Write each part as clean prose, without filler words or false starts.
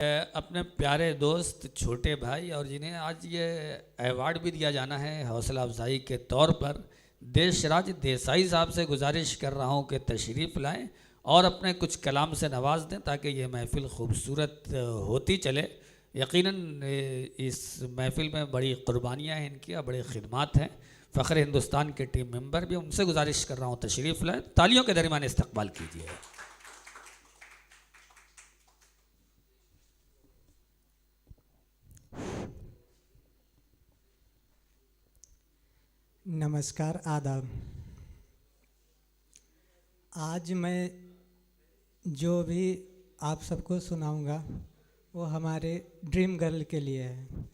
अपने प्यारे दोस्त छोटे भाई और जिन्हें आज ये अवार्ड भी दिया जाना है हौसला अफजाई के तौर पर, देशराज देसाई साहब से गुजारिश कर रहा हूँ कि तशरीफ़ लाएं और अपने कुछ कलाम से नवाज दें ताकि ये महफ़िल खूबसूरत होती चले। यकीनन इस महफ़िल में बड़ी क़ुरबानियाँ हैं इनकी और बड़ी खिदमात हैं। फ़ख्र हिंदुस्तान के टीम मेंबर भी, उनसे गुजारिश कर रहा हूँ तशरीफ़ लाएं, तालियों के दरमियान इस्तकबाल कीजिए। नमस्कार, आदाब। आज मैं जो भी आप सबको सुनाऊंगा वो हमारे ड्रीम गर्ल के लिए है।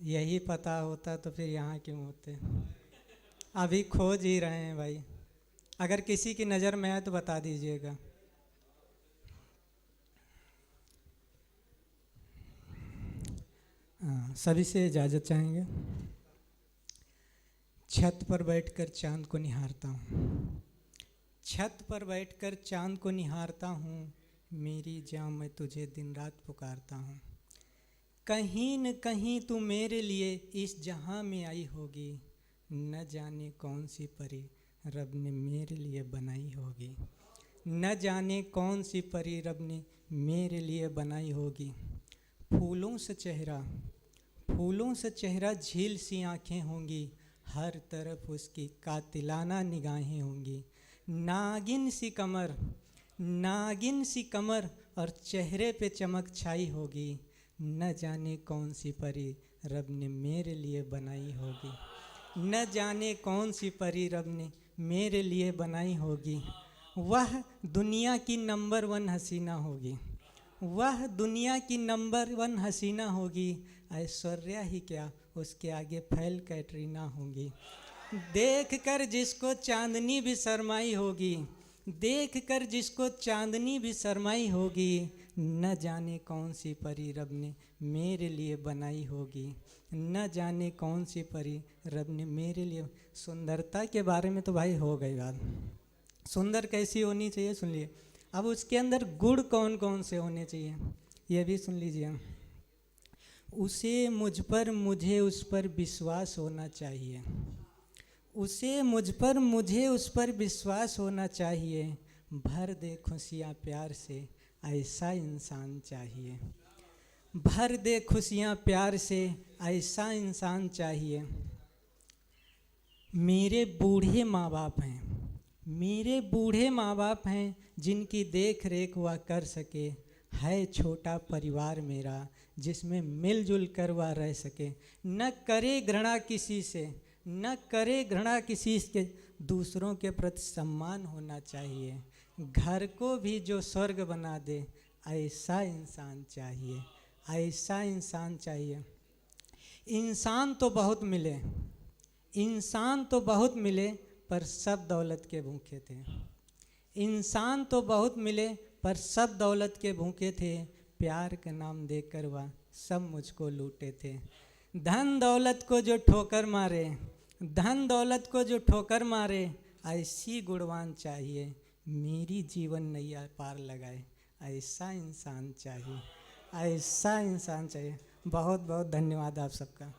यही पता होता तो फिर यहाँ क्यों होते। अभी खोज ही रहे हैं भाई, अगर किसी की नज़र में आए तो बता दीजिएगा। सभी से इजाज़त चाहेंगे। छत पर बैठकर चांद को निहारता हूँ, छत पर बैठकर चांद को निहारता हूँ, मेरी जान मैं तुझे दिन रात पुकारता हूँ। कहीं न कहीं तू मेरे लिए इस जहां में आई होगी, न जाने कौन सी परी रब ने मेरे लिए बनाई होगी, न जाने कौन सी परी रब ने मेरे लिए बनाई होगी। फूलों से चेहरा, फूलों से चेहरा झील सी आँखें होंगी, हर तरफ उसकी कातिलाना निगाहें होंगी। नागिन सी कमर, नागिन सी कमर और चेहरे पे चमक छाई होगी, न जाने कौन सी परी रब ने मेरे लिए बनाई होगी, न जाने कौन सी परी रब ने मेरे लिए बनाई होगी। वह दुनिया की नंबर 1 हसीना होगी, वह दुनिया की नंबर 1 हसीना होगी, ऐश्वर्या ही क्या उसके आगे फैल कैटरीना होगी। देख कर जिसको चांदनी भी शर्माई होगी, देख कर जिसको चांदनी भी शर्माई होगी, न जाने कौन सी परी रब ने मेरे लिए बनाई होगी, न जाने कौन सी परी रब ने मेरे लिए। सुंदरता के बारे में तो भाई हो गई बात, सुंदर कैसी होनी चाहिए सुन लिए। अब उसके अंदर गुण कौन कौन से होने चाहिए ये भी सुन लीजिए। उसे मुझ पर, मुझे उस पर विश्वास होना चाहिए, उसे मुझ पर, मुझे उस पर विश्वास होना चाहिए, भर दे खुशियाँ प्यार से ऐसा इंसान चाहिए, भर दे खुशियाँ प्यार से ऐसा इंसान चाहिए। मेरे बूढ़े माँ बाप हैं, मेरे बूढ़े माँ बाप हैं, जिनकी देख रेख वह कर सके, है छोटा परिवार मेरा जिसमें मिलजुल कर वह रह सके। न करे घृणा किसी से, न करे घृणा किसी से, दूसरों के प्रति सम्मान होना चाहिए, घर को भी जो स्वर्ग बना दे ऐसा इंसान चाहिए, ऐसा इंसान चाहिए। इंसान तो बहुत मिले, इंसान तो बहुत मिले, पर सब दौलत के भूखे थे, इंसान तो बहुत मिले पर सब दौलत के भूखे थे, प्यार का नाम देकर वह सब मुझको लूटे थे। धन दौलत को जो ठोकर मारे, धन दौलत को जो ठोकर मारे, ऐसी गुणवान चाहिए, मेरी जीवन नैया पार लगाए, ऐसा इंसान चाहिए, ऐसा इंसान चाहिए। बहुत बहुत धन्यवाद आप सबका।